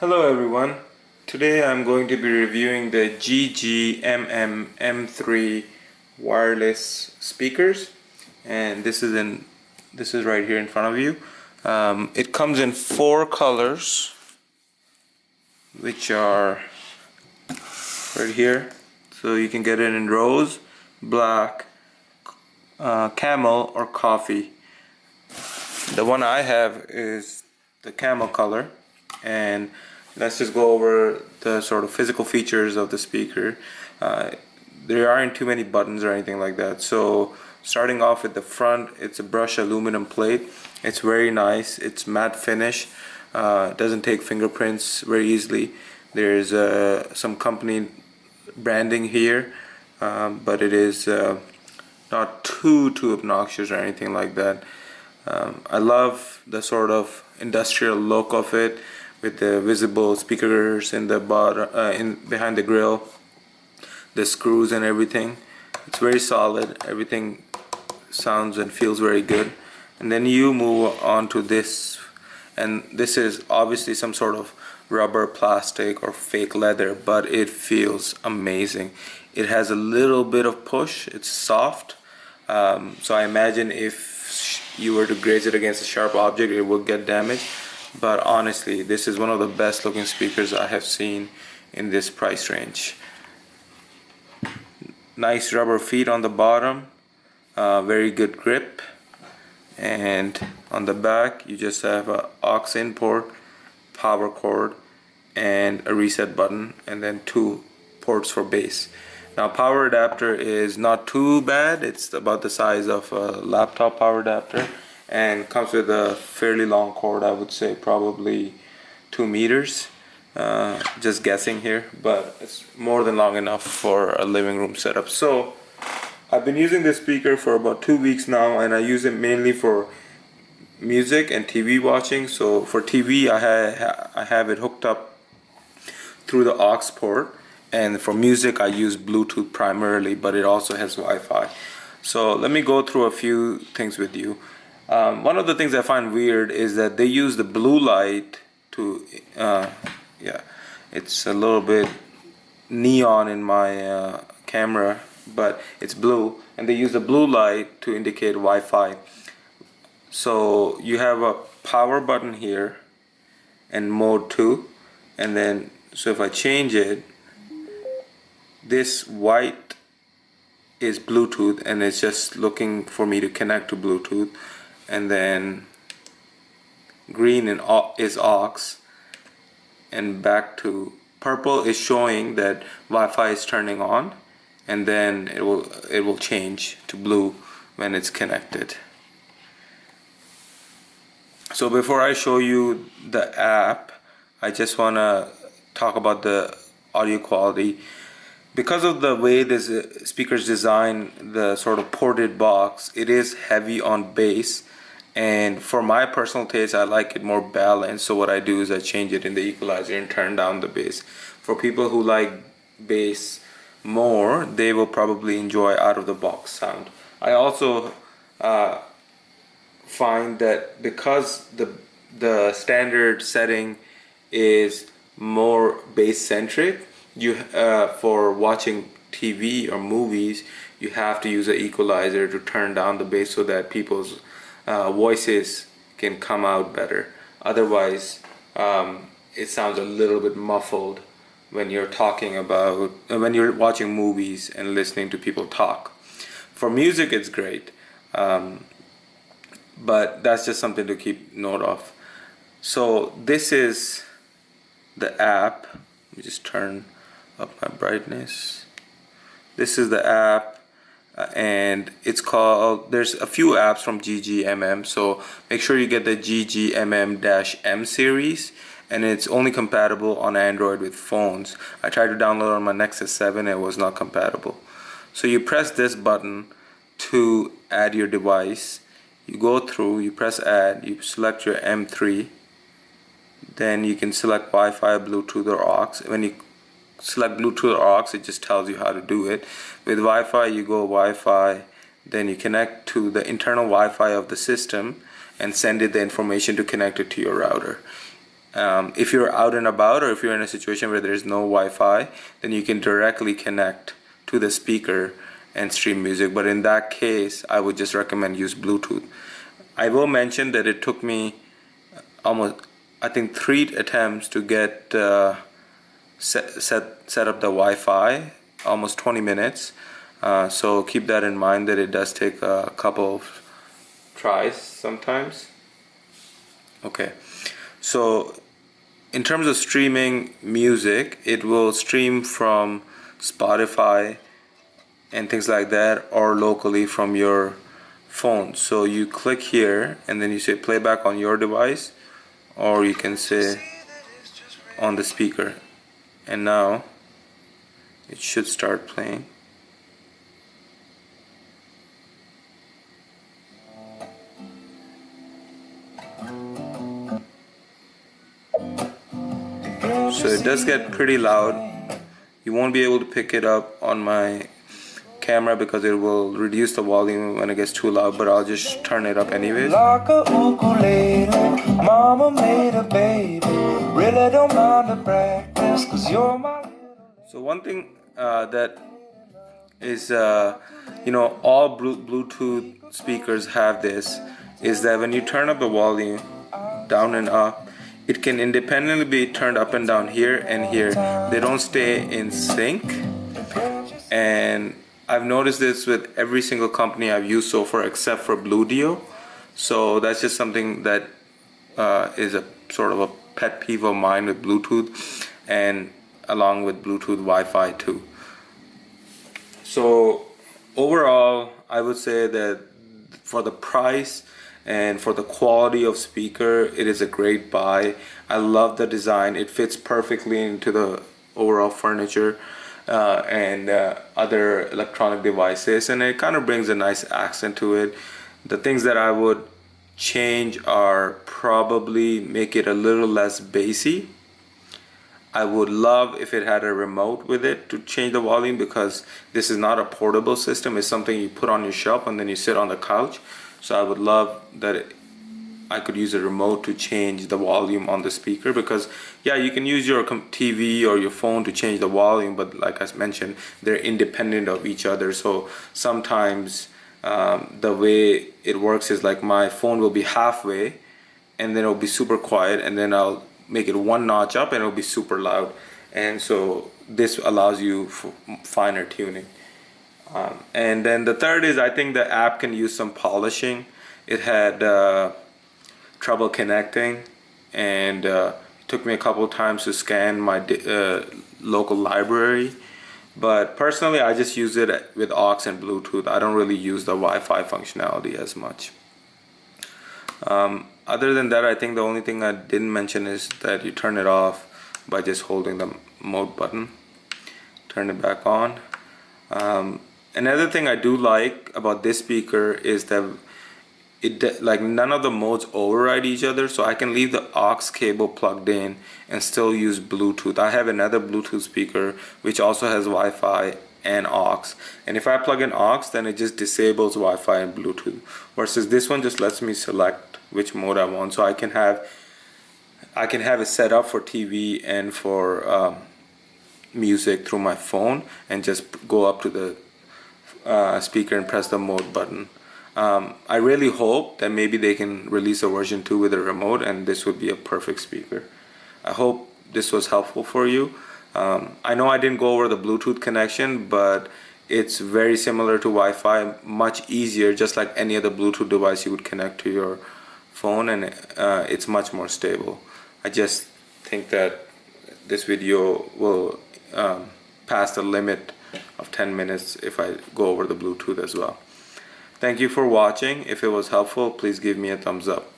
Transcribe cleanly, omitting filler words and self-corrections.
Hello everyone. Today I'm going to be reviewing the GGMM M3 wireless speakers, and this is right here in front of you. It comes in 4 colors, which are right here. So you can get it in rose, black, camel, or coffee. The one I have is the camel color, and let's just go over the sort of physical features of the speaker. There aren't too many buttons or anything like that. So starting off with the front, it's a brushed aluminum plate. It's very nice. It's matte finish. Doesn't take fingerprints very easily. There's some company branding here, but it is not too obnoxious or anything like that. I love the sort of industrial look of it, with the visible speakers in the bottom, behind the grill, the screws and everything. It's very solid. Everything sounds and feels very good. And then you move on to this, and this is obviously some sort of rubber, plastic, or fake leather, but it feels amazing. It has a little bit of push. It's soft, so I imagine if you were to graze it against a sharp object, it would get damaged. But honestly, this is one of the best looking speakers I have seen in this price range. Nice rubber feet on the bottom, very good grip, and on the back you just have a aux in port, power cord, and a reset button, and then 2 ports for bass. Now, power adapter is not too bad. It's about the size of a laptop power adapter, and comes with a fairly long cord. I would say probably 2 meters. Just guessing here, but it's more than long enough for a living room setup. So I've been using this speaker for about 2 weeks now, and I use it mainly for music and TV watching. So for TV, I have it hooked up through the aux port, and for music I use Bluetooth primarily, but it also has Wi-Fi. So let me go through a few things with you. One of the things I find weird is that they use the blue light to, it's a little bit neon in my camera, but it's blue, and they use the blue light to indicate Wi-Fi. So you have a power button here and mode 2, and then so if I change it, this white is Bluetooth, and it's just looking for me to connect to Bluetooth, and then green is aux, and back to purple is showing that Wi-Fi is turning on, and then it will change to blue when it's connected. So before I show you the app, I just want to talk about the audio quality. Because of the way this speaker's design, the sort of ported box, it is heavy on bass, and for my personal taste, I like it more balanced. So what I do is I change it in the equalizer and turn down the bass. For people who like bass more, they will probably enjoy out of the box sound. I also find that because the standard setting is more bass centric, you for watching TV or movies, you have to use an equalizer to turn down the bass so that people's voices can come out better. Otherwise, it sounds a little bit muffled when you're talking about when you're watching movies and listening to people talk. For music, it's great, but that's just something to keep note of. So this is the app. Let me just turn up my brightness. This is the app, and it's called, there's a few apps from GGMM, so make sure you get the GGMM-M series, and it's only compatible on Android with phones. I tried to download on my Nexus 7, it was not compatible. So you press this button to add your device. You go through, you press add, you select your M3, then you can select Wi-Fi, Bluetooth, or aux. When you select Bluetooth or aux, it just tells you how to do it. With Wi-Fi, you go Wi-Fi, then you connect to the internal Wi-Fi of the system and send it the information to connect it to your router. If you're out and about, or if you're in a situation where there's no Wi-Fi, then you can directly connect to the speaker and stream music. But in that case, I would just recommend use Bluetooth. I will mention that it took me almost, I think, 3 attempts to get set up the Wi-Fi, almost 20 minutes. So keep that in mind, that it does take a couple of tries sometimes. Okay, so in terms of streaming music, it will stream from Spotify and things like that, or locally from your phone. So you click here and then you say playback on your device, or you can say on the speaker, and now it should start playing. So it does get pretty loud. You won't be able to pick it up on my camera because it will reduce the volume when it gets too loud, but I'll just turn it up anyways. Like a ukulele, mama made a baby. Really don't mind the practice, 'cause you're my. So one thing that is, all Bluetooth speakers have this, is that when you turn up the volume down and up, it can independently be turned up and down here and here. They don't stay in sync. And I've noticed this with every single company I've used so far except for Bluetooth. So that's just something that is a sort of a pet peeve of mine with Bluetooth, and along with Bluetooth Wi-Fi too. So overall, I would say that for the price and for the quality of speaker, it is a great buy. I love the design. It fits perfectly into the overall furniture and other electronic devices, and it kind of brings a nice accent to it. The things that I would change are probably make it a little less bassy. I would love if it had a remote with it to change the volume, because this is not a portable system. It's something you put on your shelf and then you sit on the couch. So I would love that I could use a remote to change the volume on the speaker, because yeah, you can use your TV or your phone to change the volume, but like I mentioned, they're independent of each other. So sometimes the way it works is like my phone will be halfway and then it'll be super quiet, and then I'll make it 1 notch up and it'll be super loud. And so this allows you finer tuning. And then the third is, I think the app can use some polishing. It had trouble connecting, and it took me a couple times to scan my local library. But personally, I just use it with aux and Bluetooth. I don't really use the Wi-Fi functionality as much. Other than that, I think the only thing I didn't mention is that you turn it off by just holding the mode button. Turn it back on. Another thing I do like about this speaker is that like none of the modes override each other, so I can leave the aux cable plugged in and still use Bluetooth. I have another Bluetooth speaker which also has Wi-Fi and aux, and if I plug in aux, then it just disables Wi-Fi and Bluetooth, versus this one just lets me select which mode I want. So I can have it set up for TV and for music through my phone, and just go up to the speaker and press the mode button. I really hope that maybe they can release a version 2 with a remote, and this would be a perfect speaker. I hope this was helpful for you. I know I didn't go over the Bluetooth connection, but it's very similar to Wi-Fi, much easier, just like any other Bluetooth device you would connect to your phone, and it's much more stable. I just think that this video will pass the limit of 10 minutes if I go over the Bluetooth as well. Thank you for watching. If it was helpful, please give me a thumbs up.